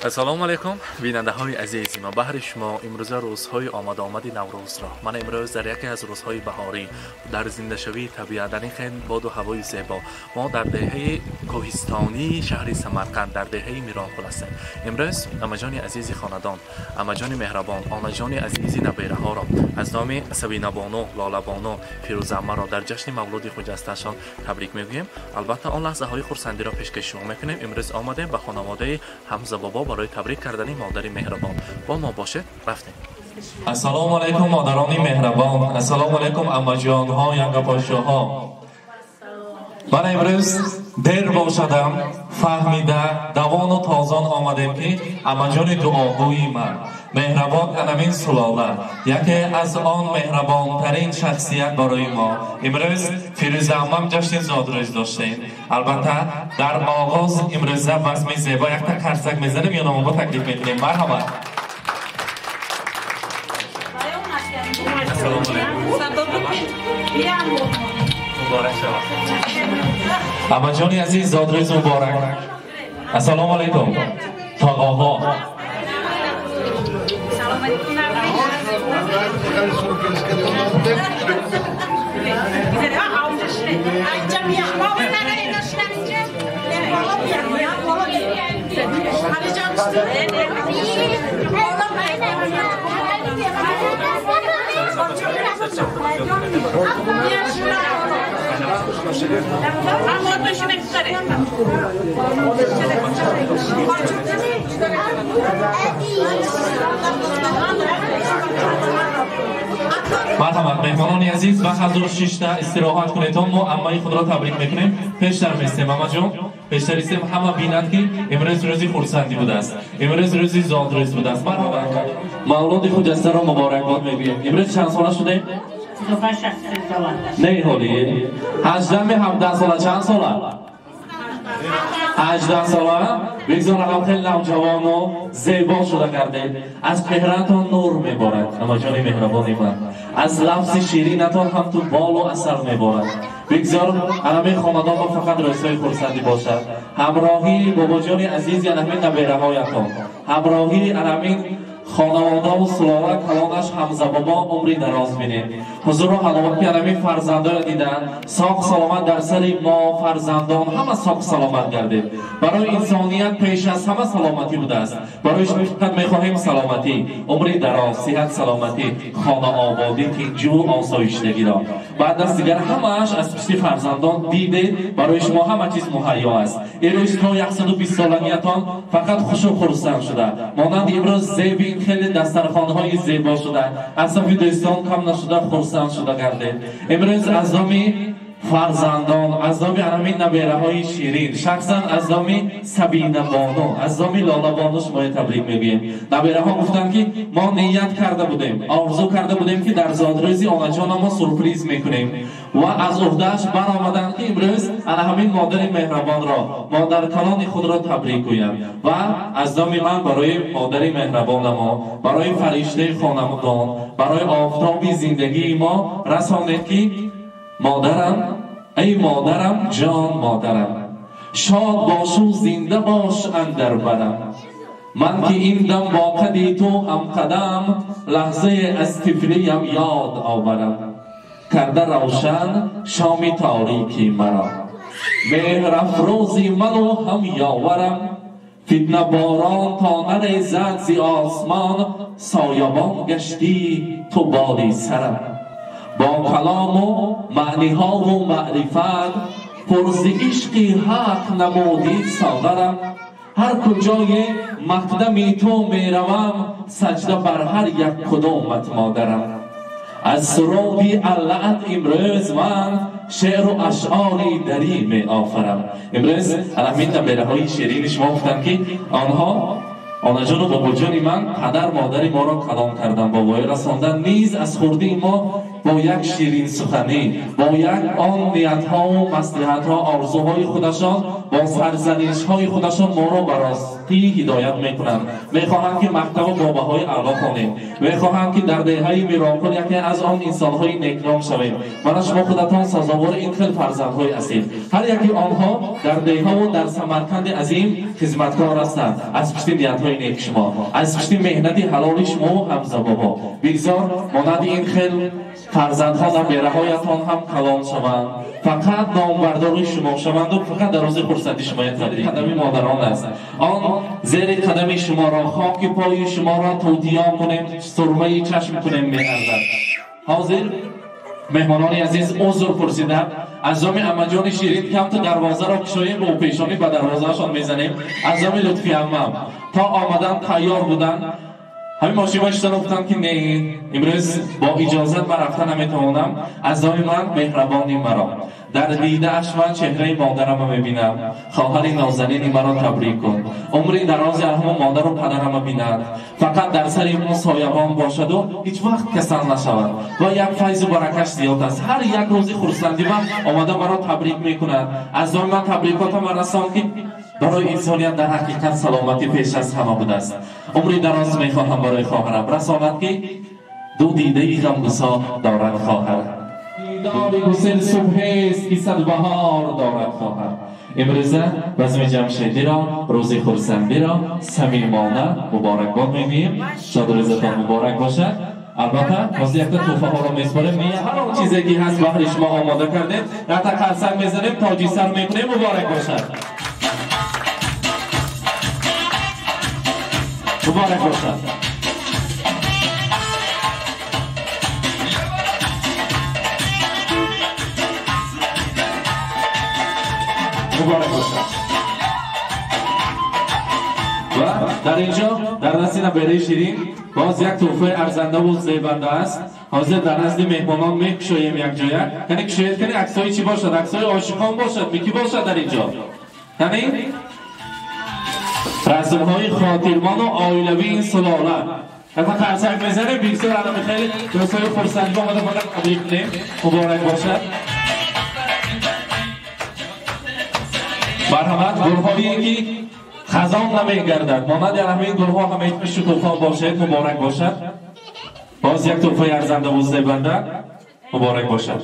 السلام علیکم بیننده های عزیز، ما بهر شما امروز روزهای آمد نوروز را من امروز در یکی از روزهای بهاری در زنده شوی طبیعت در این خیلی باد و هوای زیبا ما در دهه کوهستانی شهر سمرقند در دهه میرانکول هستیم. امروز امجان عزیز خاندان، امجان مهربان، آنجان عزیز نبیره ها را از نام سبینه بانو، لاله بانو، فیروزه عمه را در جشن مولود خجسته‌شان تبریک میگوییم. البته آن لحظه های خرسندی را پیشکش شما میکنیم. امروز آمدیم به خانواده حمزه بابا برای تبریک کردن مادر مهربان. با ما باشید. رفتیم. السلام علیکم مادران مهربان، السلام علیکم عمه جان ها، ینگ پاشوها. من امروز دیر باشدم فهمیده دوان و تازان آمدیم که عمه جان دعاگوی من مهربان انمین سلاله یکی از آن مهربان ترین شخصیت برای ما. امروز فیروزه عمم جشن زادروز داشتیم. البته در آغاز امروز وزم زیبا یک تا کرسک میزنیم یا نامو تکلیف میکنیم. مرحبا. السلام علیکم. مبارک شما. عمه جان عزیز زادروز مبارک. السلام علیکم. تاقاها. مرحبا مهمانان عزیز، وقت از 6 استراحت کنید تا ما عمه خود را تبریک میکنیم. پیشتر میستیم عمه جان، پیشتر ایستیم همه بینند که امروز روزی خرسندی بوده است، امروز روزی زادروز بوده است. مرحبا مولود خجسته را مبارکباد میگوییم. امروز چند ساله شده؟ 35 ساله. نه حالی 18 می 17 ساله. چند ساله؟ 18 ساله. بگذارم خیلی نوجوان و زیبا شده کردید. از چهره‌تان نور میبارد عمه جان مهربانی من، از لفظ شیرینتان هم تو بال و اثر میبارد. بگذار همه خاندان ما فقط روزهای خرسندی باشد. همراهی بابا جان عزیز یعنی همین نبیره هایتان، همراهی همین خانواده و سلاله کلانش حمزه بابا عمری دراز بینید. حضور و حلاوت همین فرزندان دیدن ساق سلامت در سر ما فرزندان همه ساق سلامت گردید. برای انسانیت پیش از همه سلامتی بوده است. برای فقط میخواهیم سلامتی، عمری دراز، صحت، سلامتی، خانه آبادی، تینجو، آسایشتگی را. بعد از دیگر همه‌اش از پشت فرزندان دیده برای شما همه چیز مهیا است. این روز تا 120 سالگیتان فقط خوش و خرسند شده. مانند امروز زیبین خیلی دسترخوان‌های زیبا شده، اصلا دوستان کم نشده، خرسند شده گردید. امروز از نامی فرزندان، از نامی همین نبیره‌های شیرین، شخصا از نامی سبینه بانو، از نامی لاله بانو شما تبریک میگیم. نبیره‌ها گفتن که ما نیت کرده بودیم، آرزو کرده بودیم که در زادروزی آنها جان ما سورپرایز میکنیم و از عهده‌اش برآمدن که امروز همین مادر مهربان را، مادر کلان خود را تبریک گویم. و از نامی من برای مادر مهربان ما، برای فرشته خانمدان، برای آفتاب زندگی ما رسانید که مادرم، ای مادرم، جان مادرم، شاد باش و زنده باش اندر برم. من که این دم با قد تو هم قدم، لحظه از طفلیم یاد آورم. کرده روشن شام تاریکی مرا، مهر افروزی منو هم یاورم. فتنه باران تا نریزد ز آسمان، سایبان گشتی تو بالی سرم. با کلام و معنی ها و معرفت، پرز عشقی حق نمودی ساغرم. هر کجای مقدمی تو میروم، سجده بر هر یک کدامت مادرم. از سرابی علت امروز من، شعر و اشعاری دری می آفرم. امروز همین نبیره های شیرین شما گفتن که آنها جان و بابا جان من پدر مادر ما را کلام کردن، با وای رساندن. نیز از خورده ما با یک شیرین سخنی، با یک آن نیت ها و مصلحت ها، آرزوهای خودشان، با سرزنش های خودشان ما را براز سختی هدایت میکنند. میخواهند که مکتب و باباهای اعلی خوانیم، میخواهند که در دهه میرانکل یکی از آن انسانهای نیکنام شویم. من شما خودتان سزاوار این خیل فرزندهای هستید. هر یکی آنها در دهه و در سمرقند عظیم خدمتگار هستند. از پشت نیت‌های نیک شما، از پشت مهنت حلال شما و حمزه بابا بگذار مانند این خیل فرزندها در بیرهایتان هم کلان شوند، فقط نامبردار شما شوند و فقط در روز فرصتی شما تبدیل قدم مادران است. آن زیر قدم شما را خاک پای شما را توتیا کنیم، سرمه چشم کنیم می‌ارزد. حاضر مهمانان عزیز عذر پرسیدم از جام امجان شیرین کم تا دروازه را کشاییم و پیشانی به دروازه‌شان میزنیم. از جام لطفی عمم تا آمدن تیار بودن. همین ماشین‌هاشون گفتم که نه امروز با اجازت من رفتن نمیتوانم. از جام من مهربانی مرا در دیده اش من چهره مادرم میبینم. خواهر نازنین مرا تبریک کن، عمری دراز ارحم مادر و پدرم بیند، فقط در سر ما سایبان باشد و هیچ وقت کسل نشود و یک فیض و برکت زیاد است. هر یک روزی خرسندی من آمده مرا تبریک میکند. از جام من تبریکاتم رسان که برای انسانیت در حقیقت سلامتی پیش از همه بوده است. عمری دراز میخواهم برای خواهرم رساند که دو دیده غمگسار دارد خواهر. دیدار گسل صبح است که صد بهار دارد خواهر. امروزه بزم جمشیدی را روز خرسندی را صمیمانه مبارکباد میگوییم. شاد و روزتان مبارک باشد. البته واسه یک توفه ها رو میسپاریم. هر آن چیزی که هست بهر شما آماده کردیم در تا قرصنگ میزنیم تاجی سر میکنیم. مبارک باشد. مبارک باشد. مبارک باشد. و در اینجا در دست نبیره شیرین باز یک تحفه ارزنده و زیبنده است. حاضر در نزد مهمانان میکشویم یک جایه. یعنی کشوید کنی عکسای چی باشد؟ عکسای عاشقان باشد. میکی باشد در اینجا؟ یعنی رسم‌های خاطرمان و عائلوی این سلاله. حتی قرصنگ میزنه بیکسر الان خیلی دوستای فرسنگی با آمده باید تبریک کنیم. مبارک باشد. مرحمت گروه‌هایی که خزان نمیگردد مانند همین گروه‌ها همه شکوفا باشد. مبارک باشد. باز یک تحفه ارزنده و زیبنده. مبارک باشد.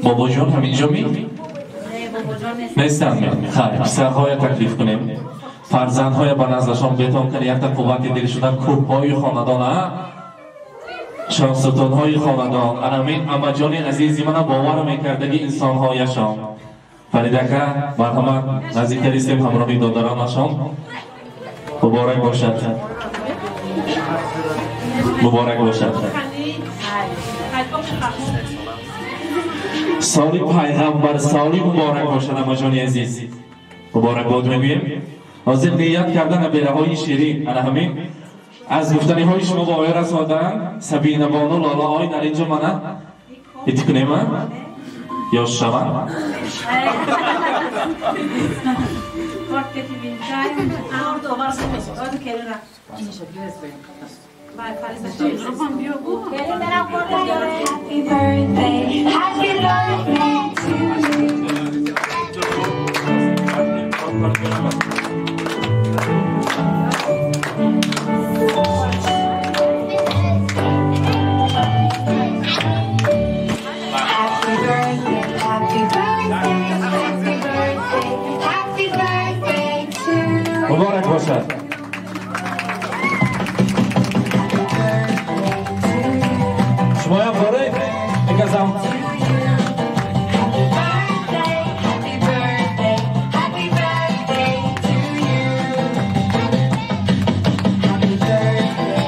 بابا جان همینجا می؟ نیستن می؟ خیلی پسرهای تکلیف کنیم. فرزندهای به نزدشان بیتان کنی یک تا قوت دل شدن کوههای خاندان شانستانهای خاندان امین امجان عزیزی من باور میکردگی انسانهایشان فریدکه مرحمت نزدیک کریستیم همراهی دادرانشان. مبارک باشد. مبارک باشد. سالی پیغمبر سالی مبارک باشد. امجان عزیز مبارک باد میگویم. حاضر نیت کردن بیره‌های شیرین همین از گفتنی های شما با آیه رساندن سبینه بانو لالا آی در اینجا منه ایتی کنیم یا شما مبارک باشد. شما هم داره بگذم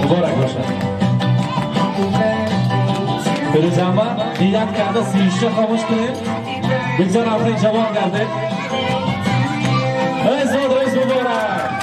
مبارک باشد. بروز همه نیت کرده 36 خاموش کنیم بگذار آخرین جوان کرده زود رئیس مبارک.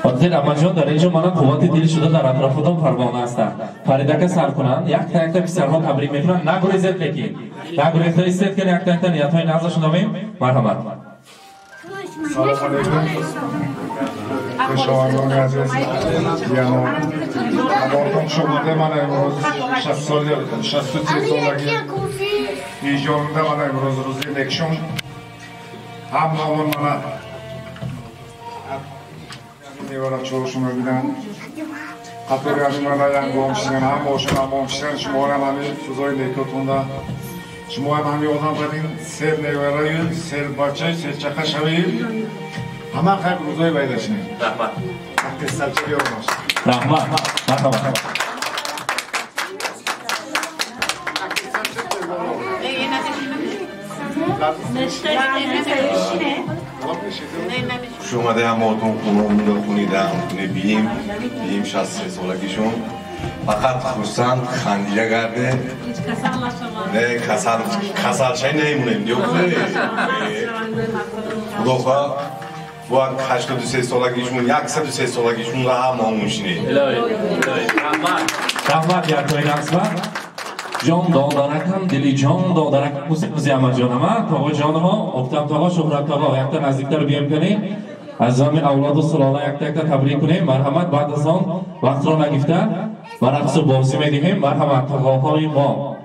Oddir Amajon در اینجا من قوت دلی شده در اطرافتون پروانه هستن. فریدک سر کنن یک تا یک تا پسرها تبریک میکنن نگریزید بگید. نگریزید ایستید که یک تا یک تا نیت‌های نازشون داریم. مرحمت. سلام علیکم. خوشحالم عزیز. یعنی آبادان شده من امروز 63 سالگی. ایجانده من امروز روزی دکشم. هم نامون من می‌ورد چورشون می‌بینن. خاطر همین من یک بامشین هم باشن هم بامشین شما هم همین چیزای نیکوتون دا شما هم همین آدم بدین سر نیوره سر بچه سر چخه شوید همه خیلی روزای بایدشین. رحمت. قصه چه بیارماش. رحمت. مرحمت. خوش اومده همه‌تون خونمون خونیدم خونه بیم 63 سالگیشون فقط خورسند خندیده کرده نه کسل چای نیمونیم دیو خدا با 83 سالگیشون 103 سالگیشون را هم آموشینه رحمت یکتای نصفت جان دادرکم دلی جان دادرکم موسیقی امجانم تاقا جانما افتم تاقا شهرت تاقا یک تا نزدیکتر بیام کنیم از همین اولاد و سلاله یک تا تبریک کنیم مرحمت بعد از آن وقت را نگفته و رقص و بازی میدهیم مرحمت تاقاهای ما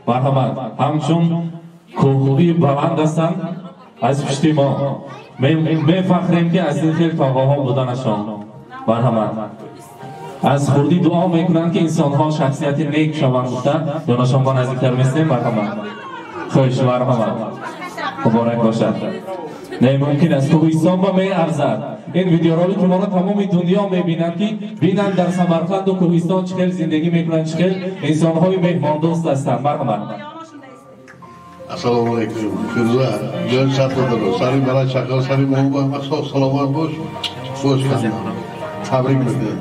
مرحمت همچون کوهی بلند هستند از پشت ما میفخریم که از این خیلی تاقاها بودنشان مرحمت از خودی دعا میکنند که انسان‌ها شخصیت نیک شوند گفتن دونشان با نزدیکتر میستیم مرحمت خوش مرحمت مبارک باشد نه ممکن است کوهستان با می ارزد این ویدیو رو که ما را تمام دنیا میبینند که بینند در سمرقند و کوهستان چه زندگی میکنند چه انسان‌های مهمان دوست هستند مرحمت السلام علیکم فیروزه جان شاد دارو ساری برای شکر ساری محبوب مسا سلامت باش خوش کنم تبریک میگم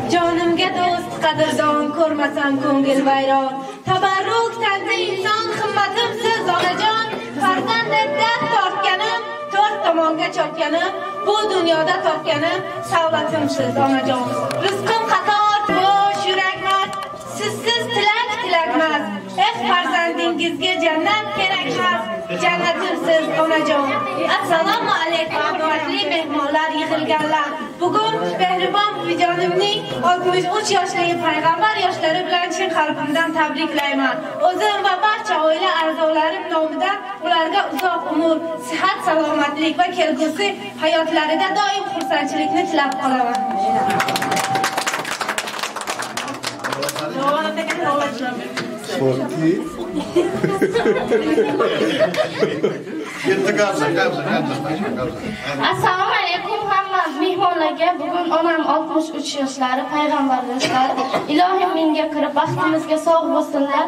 جانمگه دوست قدردان کرمسن کنگل ویران تبرک تنز انسان خمتم سز آقا جان فرزند ده تارت کنم تارت تمانگه چاپ کنم bu dünyada top کنم savlatım siz ana can rızkım qatar boş yürekmez sizsiz tilak tilakmez farzandingizga jannat kerakmas jannatim siz onajon assalomu alaykum hurmatli mehmonlar yig'ilganlar bugun mehribon buvijonimning 63 yoshli payg'ambar yoshlari bilan chin qalbimdan tabriklayman o'zim va barcha oila a'zolarim nomidan ularga uzoq umr sihat salomatlik va kelgusi hayotlarida doim xursandchilikni tilab qolaman Assalomu alaykum hamma mehmonlarga. Bugun onam 63 yoshlari, payg'ambar yoshlari. Ilohim menga kirib baxtimizga sog' bo'lsinlar.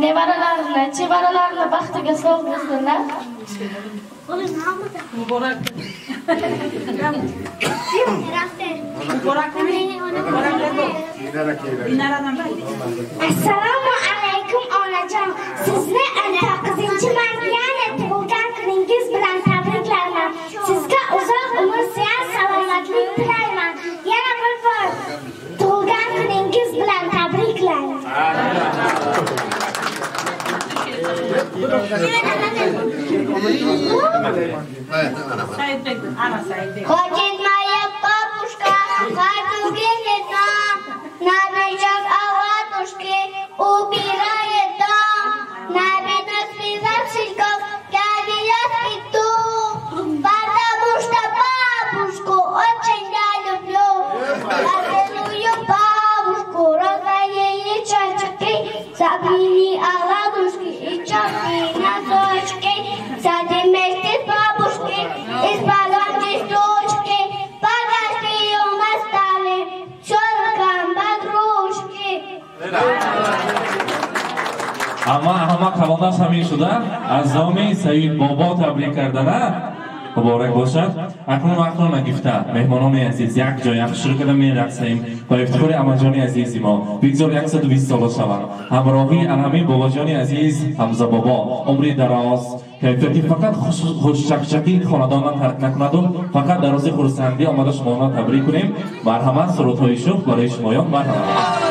Nevaralarini, chevaralarini baxtiga sog' bo'lsinlar. Muborak. Assalomu alaykum onajon. Sizni 9-marta yana tug'ilgan kuningiz bilan tabriklayman. Sizga uzoq umr, sihat, salomatlik tilayman. Yana bir bor tug'ilgan kuningiz bilan tabriklayman. Ходит моя бабушка, хатуги не дам, на ночах оладушки убирает дом, на бедных спизавщиков я ее спиту, потому что бабушку очень я люблю. Я целую бабушку, розовые чашечки, забили оладушки и чашки на дочки, садим вместе с бабушкой и спалим листочки, погостим настали, щелкаем подружки. همه کلانش همین شده از نام سید بابا تبریک کردنه مبارک باشد. اکنون وقت نگفته مهمانان عزیز یک جای یک شروع کردن میرقصیم با افتخار اماجان عزیز ما بگذار 120 ساله شود همراهی الهمی بابا جان عزیز حمزه بابا عمری دراز کیفیتی فقط خوشچکچکی خاندان ترک نکند و فقط در روز خرسندی آمده شما تبریک کنیم. مرحمت سرودهای شوق برای شمایان. مرحمت.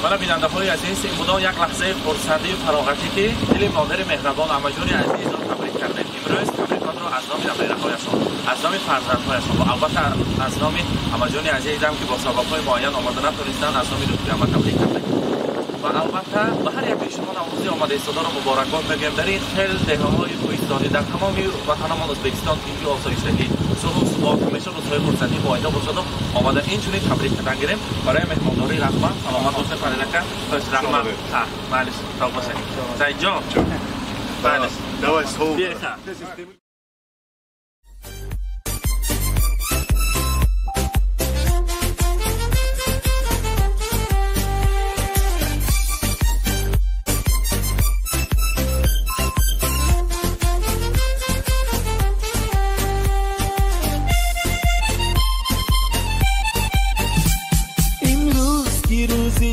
برای بیننده‌های عزیز این بودا یک لحظه فرصتی و فراغتی که دل مادر مهربان اماجون عزیز را تبریک کردیم. امروز تبریکات را از نام نفیره‌هایشان، از نام فرزندهایشان و البته از نام اماجون عزیزم که با سبب‌های معین آمده نتونستند از نام دکتر احمد تبریک کردیم. و البته به هر یک شما نوازی آمده ایستاده را مبارکباد میگیم. در این خیل دهه‌های کوهستانی در تمام وطنمان ازبکستان که اینجا آسایشگی صبح و صبح همیشه روزهای فرصتی معایده باشد و آمده اینچنین تبریک کردن گیریم برای مهمانداری رحمت سلامت باشه فریدکه خوش رحمت معلش تا باشه سعید جان معلش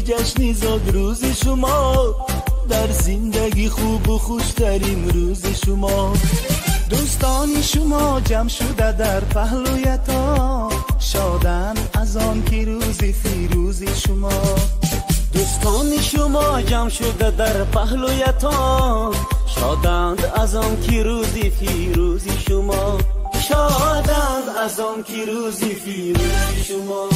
جشنی زاد روز شما در زندگی خوب و خوشترین روز شما دوستان شما جمع شده در پهلویتان شادن از آن که روز فیروز شما دوستان شما جمع شده در پهلویتان شادند از آن که روز فیروز شما شادند از آن که روز فیروز شما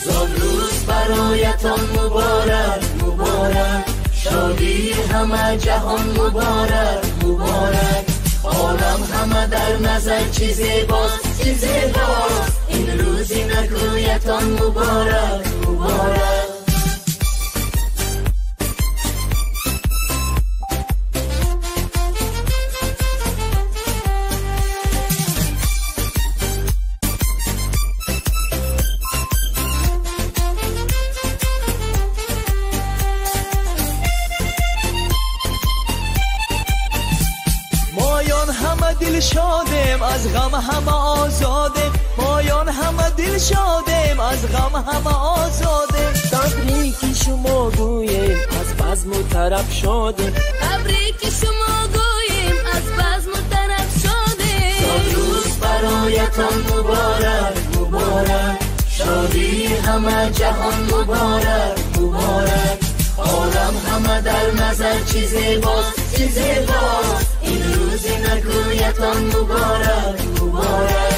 زاد روز برایتان مبارک مبارک، شادی همه جهان مبارک مبارک، عالم همه در نظر چی زیباست چی زیباست، این روزی نگویتان مبارک مبارک. دل شادم از غم همه آزادم، مایان همه دل شادم از غم همه آزادم، تبریکی شما گویم از بزم و طرف شادم، تبریکی شما گویم از بزم و طرف شادم، صد روز برایتان مبارک مبارک، شادی همه جهان مبارک مبارک، عالم همه در نظر چی زیباست چی زیباست، این روزی نگویتان مبارک مبارک.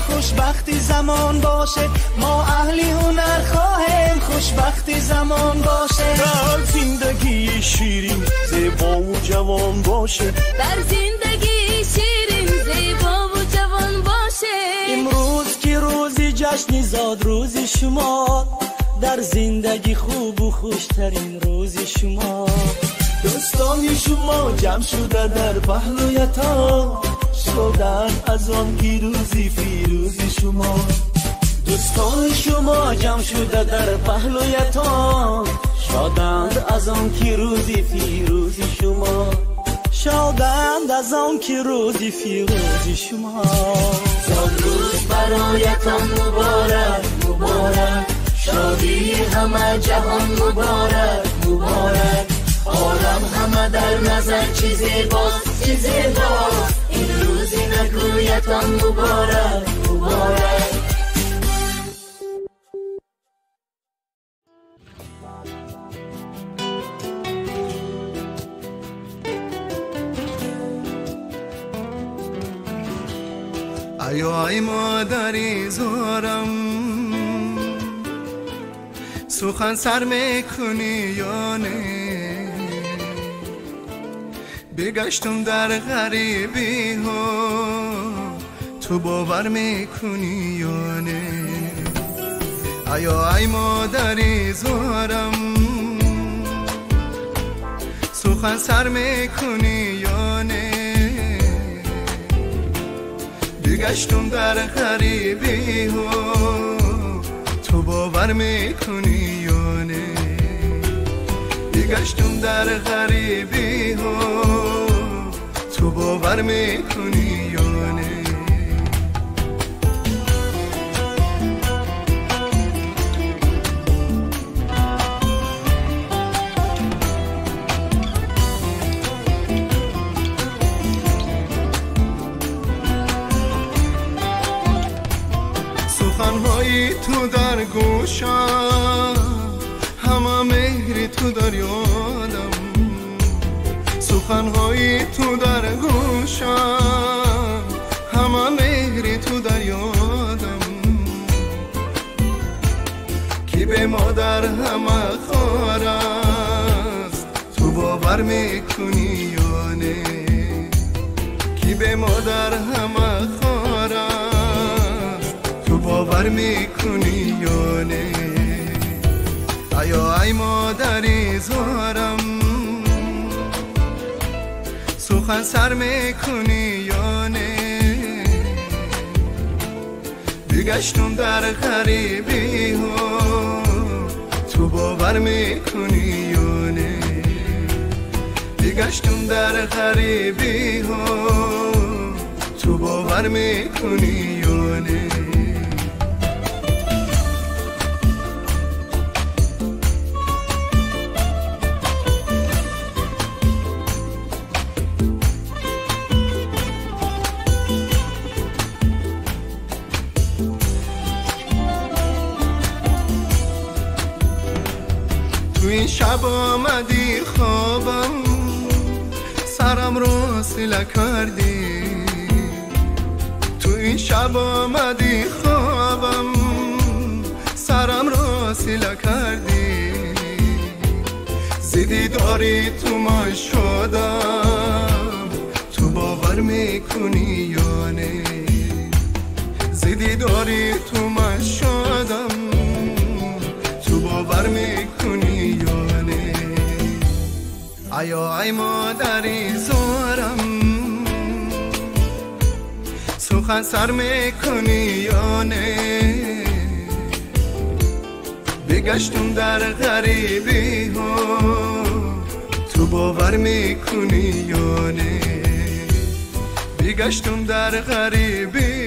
خوشبختی زمان باشه، ما اهلی هنر خواهیم خوشبختی زمان باشه، در زندگی شیرین زیبا و جوان باشه، در زندگی شیرین زیبا و جوان باشه، امروز که روزی جشنی زاد روزی شما، در زندگی خوب و خوشترین روزی شما، دوستان شما جمع شده در پهلویتان، شدن از آن پیروزی فیروزی شما، دوستان شما جمع شده در پهلویتان، شادند از آن که روزی فیروزی شما، شادند از آن که روزی فیروزی شما، زاد روز برایتان مبارک مبارک، شادی همه جهان مبارک مبارک، عالم همه در نظر چی زیباست چی زیباست، این روزی نگویتان مبارک مبارک. ای مادری زارم سخن سر میکنی یا نه، بگشتم در غریبی ها تو باور میکنی یا نه، ای مادری زارم سخن سر میکنی یا نه، بگشتم در غریبی ها تو باور میکنی یا نه، بگشتم در غریبی ها تو باور میکنی یا نه. سخنهای تو در گوشم همه مهری تو در یادم، سخنهای تو در گوشم همه مهری تو در یادم، کی به مادر همه خوار است تو باور میکنی یا نه، کی به مادر همه خوار است تو باور میکنی یا نه، ای مادری زارم سخن سر میکنی یا نه، بگشتم در غریبی ها تو باور میکنی یا نه، بگشتم در غریبی ها تو باور میکنی یا نه. تو این شب آمدی خوابم سرم رو سیله کردی تو این شب آمدی خوابم سرم رو سیله کردی زیدی داری تو من شدم تو باور میکنی یا نه زیدی داری تو من شدم تو باور میکنی یا نه ای مادری زارم سخن سر میکنی یا نه بگشتم در غریبی ها تو باور میکنی یا نه بگشتم در غریبی